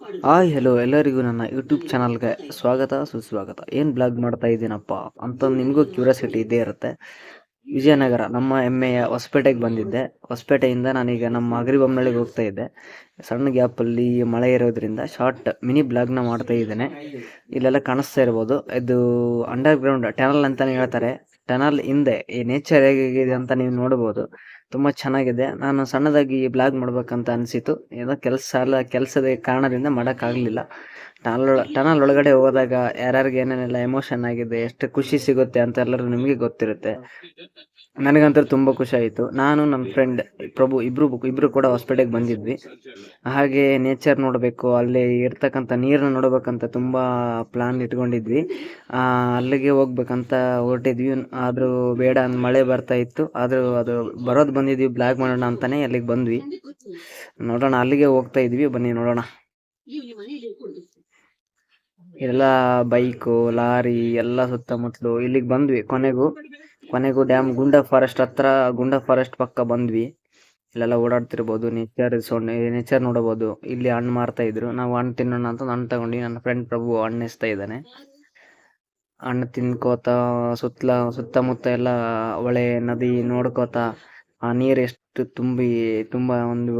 Hi hello ಎಲ್ಲರಿಗೂ ನನ್ನ YouTube ಚಾನಲ್ಗೆ ಸ್ವಾಗತ ಸುಸ್ವಾಗತ. ಏನು ಬ್ಲಾಗ್ ಮಾಡ್ತಾ ಇದ್ದೀನಪ್ಪ ಅಂತ ನಿಮಗೂ ಕ್ಯೂರಿಯಾಸಿಟಿ ಇದ್ದೇ ಇರುತ್ತೆ. ವಿಜಯನಗರ ನಮ್ಮ ಹೆಮ್ಮೆಯ ಹೊಸಪೇಟೆಗೆ ಬಂದಿದ್ದೆ. ಹೊಸಪೇಟೆಯಿಂದ ನಾನೀಗ ನಮ್ಮ ಅಗರಿಬೊಮ್ಮನಹಳ್ಳಿಗೆ ಹೋಗ್ತಾ ಇದ್ದೆ. ಸಣ್ಣ ಗ್ಯಾಪಲ್ಲಿ ಮಳೆ ಇರೋದ್ರಿಂದ ಶಾರ್ಟ್ ಮಿನಿ ಬ್ಲಾಗ್ನ ಮಾಡ್ತಾ ಇದ್ದೇನೆ. ಇಲ್ಲೆಲ್ಲ ಕಾಣಿಸ್ತಾ ಇರ್ಬೋದು, ಇದು ಅಂಡರ್ ಗ್ರೌಂಡ್ ಟನಲ್ ಅಂತಲೇ ಹೇಳ್ತಾರೆ. ಟನಲ್ ಹಿಂದೆ ಈ ನೇಚರ್ ಹೇಗಿದೆ ಅಂತ ನೀವು ನೋಡ್ಬೋದು. ತುಂಬ ಚೆನ್ನಾಗಿದೆ. ನಾನು ಸಣ್ಣದಾಗಿ ಬ್ಲಾಗ್ ಮಾಡ್ಬೇಕಂತ ಅನಿಸಿತು. ಏನೋ ಕೆಲಸದ ಕಾರಣದಿಂದ ಮಾಡೋಕ್ಕಾಗಲಿಲ್ಲ. ಟನಲ್ ಒಳಗಡೆ ಹೋದಾಗ ಯಾರ್ಯಾರಿಗೆ ಏನೇನೆಲ್ಲ ಎಮೋಷನ್ ಆಗಿದೆ, ಎಷ್ಟು ಖುಷಿ ಸಿಗುತ್ತೆ ಅಂತ ಎಲ್ಲರೂ ನಿಮಗೆ ಗೊತ್ತಿರುತ್ತೆ. ನನಗಂತೂ ತುಂಬ ಖುಷಿ ಆಯಿತು. ನಾನು ನನ್ನ ಫ್ರೆಂಡ್ ಪ್ರಭು ಇಬ್ಬರು ಕೂಡ ಹೊಸಪೇಟೆಗೆ ಬಂದಿದ್ವಿ. ಹಾಗೆ ನೇಚರ್ ನೋಡಬೇಕು, ಅಲ್ಲಿ ಇರ್ತಕ್ಕಂಥ ನೀರನ್ನ ನೋಡಬೇಕಂತ ತುಂಬ ಪ್ಲಾನ್ ಇಟ್ಕೊಂಡಿದ್ವಿ. ಅಲ್ಲಿಗೆ ಹೋಗ್ಬೇಕಂತ ಹೊರಟಿದ್ವಿ. ಆದರೂ ಬೇಡ, ಮಳೆ ಬರ್ತಾ ಇತ್ತು. ಆದರೂ ಅದು ಬಂದಿದ್ವಿ ಬ್ಲಾಗ್ ಮಾಡೋಣ ಅಂತಲೇ ಅಲ್ಲಿಗೆ ಬಂದ್ವಿ. ನೋಡೋಣ, ಅಲ್ಲಿಗೆ ಹೋಗ್ತಾ ಇದ್ವಿ. ಬನ್ನಿ ನೋಡೋಣ. ಎಲ್ಲ ಬೈಕು, ಲಾರಿ ಎಲ್ಲ ಸುತ್ತಮುತ್ತಲು ಇಲ್ಲಿಗೆ ಬಂದ್ವಿ. ಕೊನೆಗೂ ಡ್ಯಾಮ್ ಗುಂಡ ಫಾರೆಸ್ಟ್ ಪಕ್ಕ ಬಂದ್ವಿ. ಇಲ್ಲೆಲ್ಲ ಓಡಾಡ್ತಿರ್ಬೋದು, ನೇಚರ್ ನೋಡಬಹುದು. ಇಲ್ಲಿ ಹಣ್ಣು ಮಾರ್ತಾ ಇದ್ರು. ನಾವು ಹಣ್ಣು ತಿನ್ನೋಣ ಅಂತ ಹಣ್ಣು ತಗೊಂಡು ನನ್ನ ಫ್ರೆಂಡ್ ಪ್ರಭು ಹಣ್ಣು ಎಸ್ತಾ ಇದ್ದಾನೆ. ಹಣ್ಣು ತಿನ್ಕೋತ ಸುತ್ತಮುತ್ತ ಎಲ್ಲ ಹೊಳೆ ನದಿ ನೋಡ್ಕೋತ ಆ ನೀರು ಎಷ್ಟು ತುಂಬ ಒಂದು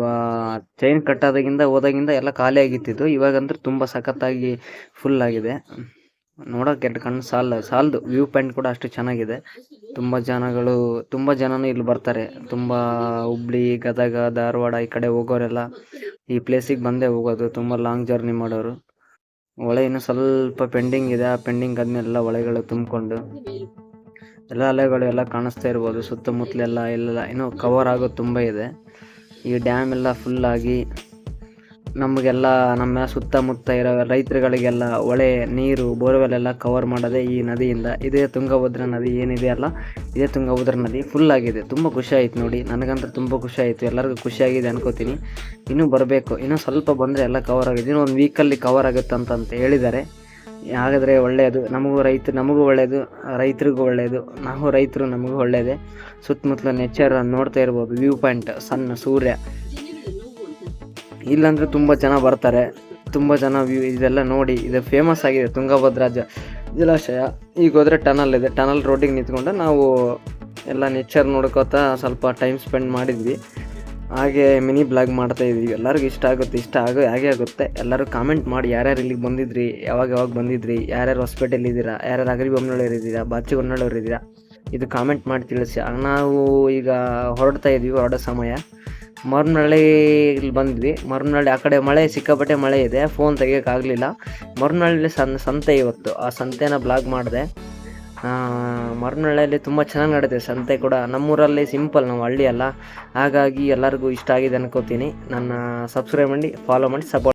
ಚೈನ್ ಕಟ್ಟಾದಾಗಿಂದ ಹೋದಾಗಿಂದ ಎಲ್ಲ ಖಾಲಿ ಆಗಿತ್ತಿದ್ದು. ಇವಾಗಂದ್ರೆ ತುಂಬ ಸಖತ್ತಾಗಿ ಫುಲ್ ಆಗಿದೆ. ನೋಡೋಕೆ ಎರಡು ಕಣ್ಣು ಸಾಲದು. ವ್ಯೂ ಪಾಯಿಂಟ್ ಕೂಡ ಅಷ್ಟು ಚೆನ್ನಾಗಿದೆ. ತುಂಬ ಜನನು ಇಲ್ಲಿ ಬರ್ತಾರೆ. ತುಂಬ ಹುಬ್ಳಿ, ಗದಗ, ಧಾರವಾಡ ಈ ಕಡೆ ಹೋಗೋರೆಲ್ಲ ಈ ಪ್ಲೇಸಿಗೆ ಬಂದೇ ಹೋಗೋದು. ತುಂಬ ಲಾಂಗ್ ಜರ್ನಿ ಮಾಡೋರು. ಹೊಳೆ ಇನ್ನು ಸ್ವಲ್ಪ ಪೆಂಡಿಂಗ್ ಇದೆ. ಆ ಪೆಂಡಿಂಗ್ ಆದ್ಮೇಲೆ ಹೊಳೆಗಳು ತುಂಬಿಕೊಂಡು ಎಲ್ಲ ಅಲೆಗಳು ಎಲ್ಲ ಕಾಣಿಸ್ತಾ ಇರ್ಬೋದು. ಸುತ್ತಮುತ್ತಲೆಲ್ಲ ಇನ್ನೂ ಕವರ್ ಆಗೋದು ತುಂಬ ಇದೆ. ಈ ಡ್ಯಾಮ್ ಎಲ್ಲ ಫುಲ್ ಆಗಿ ನಮಗೆಲ್ಲ ನಮ್ಮ ಸುತ್ತಮುತ್ತ ಇರೋ ರೈತರುಗಳಿಗೆಲ್ಲ ಹೊಳೆ ನೀರು, ಬೋರ್ವೆಲ್ ಎಲ್ಲ ಕವರ್ ಮಾಡೋದೇ ಈ ನದಿಯಿಂದ. ಇದೇ ತುಂಗಭದ್ರಾ ನದಿ ಏನಿದೆಯಲ್ಲ, ಇದೇ ತುಂಗಭದ್ರಾ ನದಿ ಫುಲ್ ಆಗಿದೆ. ತುಂಬ ಖುಷಿ ಆಯಿತು ನೋಡಿ. ನನಗಂತೂ ತುಂಬ ಖುಷಿ ಆಯಿತು. ಎಲ್ಲರಿಗೂ ಖುಷಿಯಾಗಿದೆ ಅನ್ಕೋತೀನಿ. ಇನ್ನೂ ಬರಬೇಕು, ಇನ್ನೂ ಸ್ವಲ್ಪ ಬಂದರೆ ಎಲ್ಲ ಕವರ್ ಆಗಿದೆ. ಇನ್ನೂ ಒಂದು ವೀಕಲ್ಲಿ ಕವರ್ ಆಗುತ್ತೆ ಅಂತ ಹೇಳಿದ್ದಾರೆ. ಹಾಗಾದರೆ ಒಳ್ಳೆಯದು. ನಮಗೂ ಒಳ್ಳೆಯದು, ರೈತರಿಗೂ ಒಳ್ಳೆಯದು. ನಾವು ರೈತರು, ನಮಗೂ ಒಳ್ಳೆಯದೇ. ಸುತ್ತಮುತ್ತಲ ನೇಚರ್ ನೋಡ್ತಾ ಇರ್ಬೋದು. ವ್ಯೂ ಪಾಯಿಂಟ್, ಸಣ್ಣ ಸೂರ್ಯ. ಇಲ್ಲಾಂದರೆ ತುಂಬ ಜನ ಬರ್ತಾರೆ. ತುಂಬ ಜನ ಇದೆಲ್ಲ ನೋಡಿ. ಇದು ಫೇಮಸ್ ಆಗಿದೆ ತುಂಗಭದ್ರಾ ಜಲಾಶಯ. ಈಗ ಹೋದರೆ ಟನಲ್ ಇದೆ. ಟನಲ್ ರೋಡಿಗೆ ನಿಂತ್ಕೊಂಡು ನಾವು ಎಲ್ಲ ನೇಚರ್ ನೋಡ್ಕೋತಾ ಸ್ವಲ್ಪ ಟೈಮ್ ಸ್ಪೆಂಡ್ ಮಾಡಿದ್ವಿ. ಹಾಗೆ ಮಿನಿ ಬ್ಲಾಗ್ ಮಾಡ್ತಾ ಇದ್ವಿ. ಎಲ್ಲರಿಗೂ ಇಷ್ಟ ಹಾಗೆ ಆಗುತ್ತೆ. ಎಲ್ಲರೂ ಕಾಮೆಂಟ್ ಮಾಡಿ, ಯಾರ್ಯಾರು ಇಲ್ಲಿಗೆ ಬಂದಿದ್ರಿ, ಯಾವಾಗ ಬಂದಿದ್ರಿ, ಯಾರ್ಯಾರು ಹೊಸಪೇಟೆಯಲ್ಲಿ ಇದ್ದೀರಾ, ಯಾರ್ಯಾರು ಅಗರಿಬೊಮ್ಮನಹಳ್ಳಿ ಇದ್ದೀರಾ, ಬಾಚಿಗೊಂಡನಹಳ್ಳಿ ಇದ್ದೀರಾ, ಇದು ಕಾಮೆಂಟ್ ಮಾಡಿ ತಿಳಿಸಿ. ನಾವು ಈಗ ಹೊರಡ್ತಾ ಇದ್ವಿ. ಹೊರಡೋ ಸಮಯ ಮರಮ್ನಹಳ್ಳಿ ಬಂದ್ವಿ. ಮರಮ್ನಹಳ್ಳಿ ಆ ಕಡೆ ಸಿಕ್ಕಾಪಟ್ಟೆ ಮಳೆ ಇದೆ. ಫೋನ್ ತೆಗಿಯೋಕ್ಕಾಗಲಿಲ್ಲ. ಮರಮ್ನಹಳ್ಳಿ ಸಂತೆ ಇವತ್ತು. ಆ ಸಂತೆನ ಬ್ಲಾಗ್ ಮಾಡಿದೆ. ಮರಮ್ನಹಳ್ಳಿಯಲ್ಲಿ ತುಂಬ ಚೆನ್ನಾಗಿ ನಡೆಯುತ್ತೆ ಸಂತೆ ಕೂಡ. ನಮ್ಮೂರಲ್ಲಿ ಸಿಂಪಲ್, ನಾವು ಹಳ್ಳಿ ಅಲ್ಲ. ಹಾಗಾಗಿ ಎಲ್ಲರಿಗೂ ಇಷ್ಟ ಆಗಿದೆ ಅನ್ಕೋತೀನಿ. ನನ್ನ ಸಬ್ಸ್ಕ್ರೈಬ್ ಮಾಡಿ, ಫಾಲೋ ಮಾಡಿ, ಸಪೋರ್ಟ್